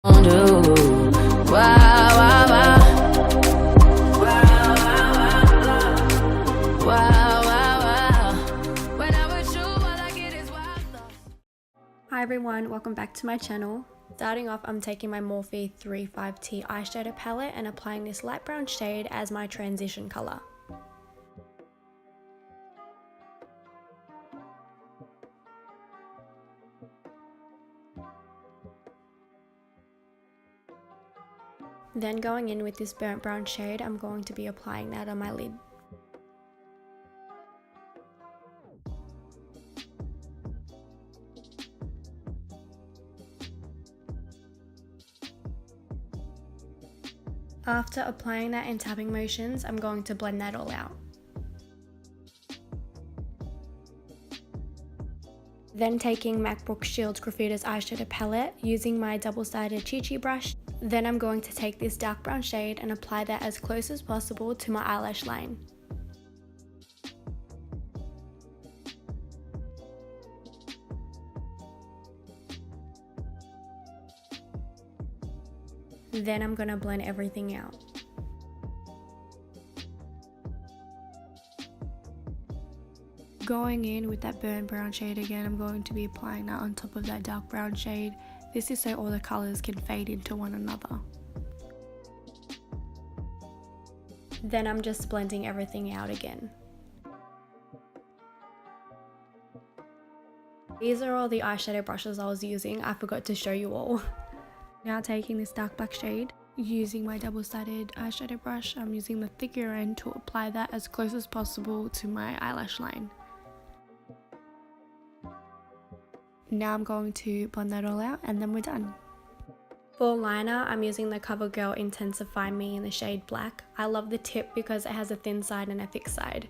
Hi everyone, welcome back to my channel. Starting off, I'm taking my Morphe 35T eyeshadow palette and applying this light brown shade as my transition color. Then going in with this burnt brown shade, I'm going to be applying that on my lid. After applying that in tapping motions, I'm going to blend that all out. Then taking MacBook Shield's Graffiti's eyeshadow palette, using my double-sided Chi Chi brush, then I'm going to take this dark brown shade and apply that as close as possible to my eyelash line. Then I'm going to blend everything out. Going in with that burnt brown shade again, I'm going to be applying that on top of that dark brown shade. This is so all the colours can fade into one another. Then I'm just blending everything out again. These are all the eyeshadow brushes I was using, I forgot to show you all. Now taking this dark black shade, using my double-sided eyeshadow brush, I'm using the thicker end to apply that as close as possible to my eyelash line. Now I'm going to blend that all out and then we're done. For liner, I'm using the CoverGirl Intensify Me in the shade Black. I love the tip because it has a thin side and a thick side.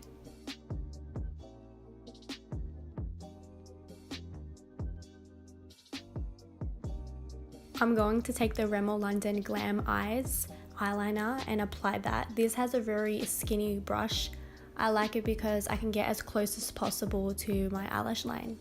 I'm going to take the Rimmel London Glam Eyes eyeliner and apply that. This has a very skinny brush. I like it because I can get as close as possible to my eyelash line.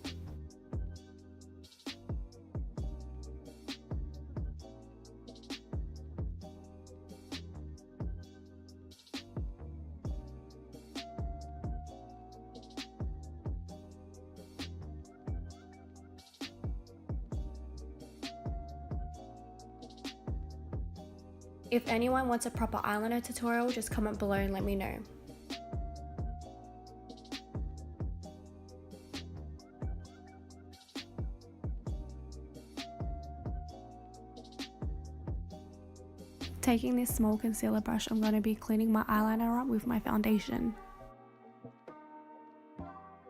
If anyone wants a proper eyeliner tutorial, just comment below and let me know. Taking this small concealer brush, I'm going to be cleaning my eyeliner up with my foundation.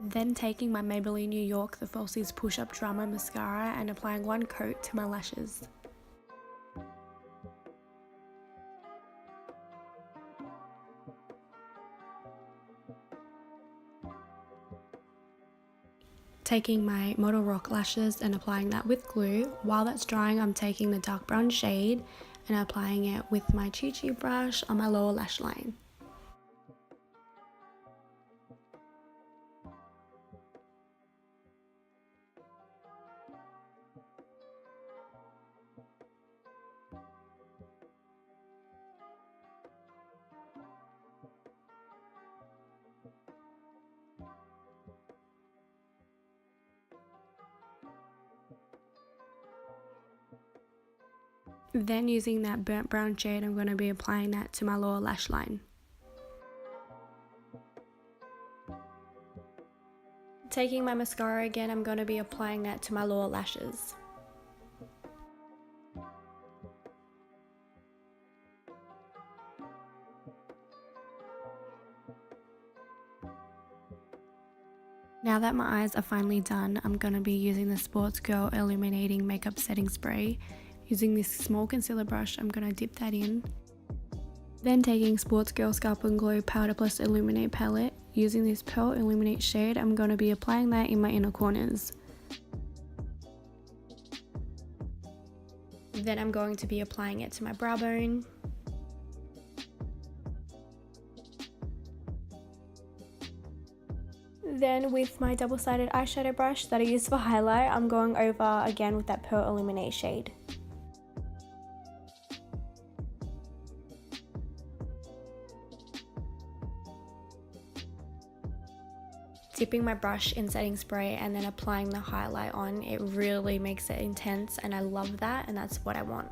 Then taking my Maybelline New York The Falsies Push Up Drama Mascara and applying one coat to my lashes. Taking my Model Rock lashes and applying that with glue. While that's drying, I'm taking the dark brown shade and applying it with my Chi Chi brush on my lower lash line. Then using that burnt brown shade, I'm going to be applying that to my lower lash line. Taking my mascara again, I'm going to be applying that to my lower lashes. Now that my eyes are finally done, I'm going to be using the Sports Girl Illuminating Makeup Setting Spray. Using this small concealer brush, I'm going to dip that in. Then taking Sports Girl Sculpt and Glow Powder Plus Illuminate palette, using this Pearl Illuminate shade, I'm going to be applying that in my inner corners. Then I'm going to be applying it to my brow bone. Then with my double-sided eyeshadow brush that I use for highlight, I'm going over again with that Pearl Illuminate shade. dipping my brush in setting spray and then applying the highlight on. It really makes it intense and I love that, and that's what I want.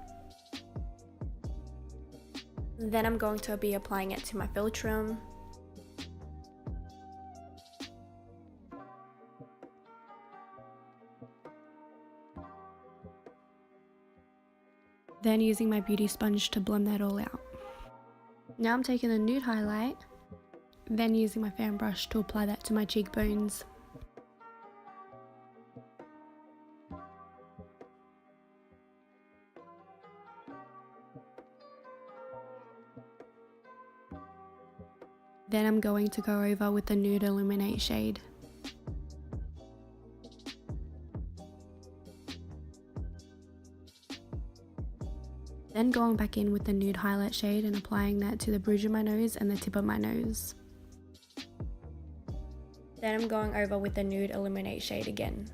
Then I'm going to be applying it to my philtrum. Then using my beauty sponge to blend that all out. Now I'm taking a nude highlight, then using my fan brush to apply that to my cheekbones. Then I'm going to go over with the Nude Illuminate shade. Then going back in with the nude highlight shade and applying that to the bridge of my nose and the tip of my nose. Then I'm going over with the Nude Illuminate shade again.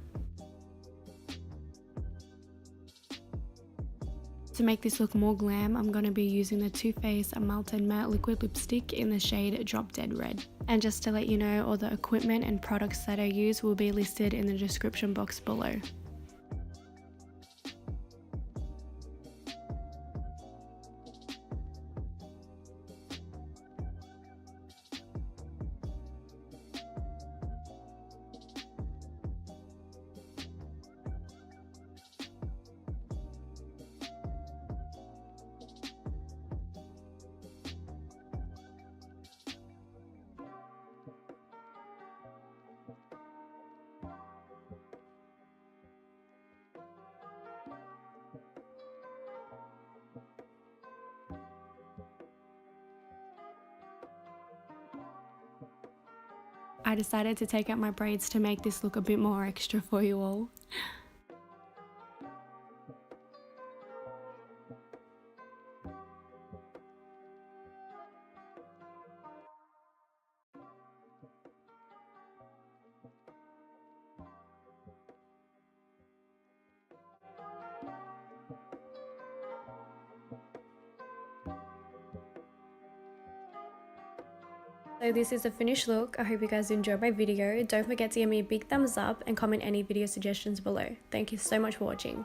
To make this look more glam, I'm going to be using the Too Faced Melted Matte Liquid Lipstick in the shade Drop Dead Red. And just to let you know, all the equipment and products that I use will be listed in the description box below. I decided to take out my braids to make this look a bit more extra for you all. So this is the finished look. I hope you guys enjoyed my video. Don't forget to give me a big thumbs up and comment any video suggestions below. Thank you so much for watching.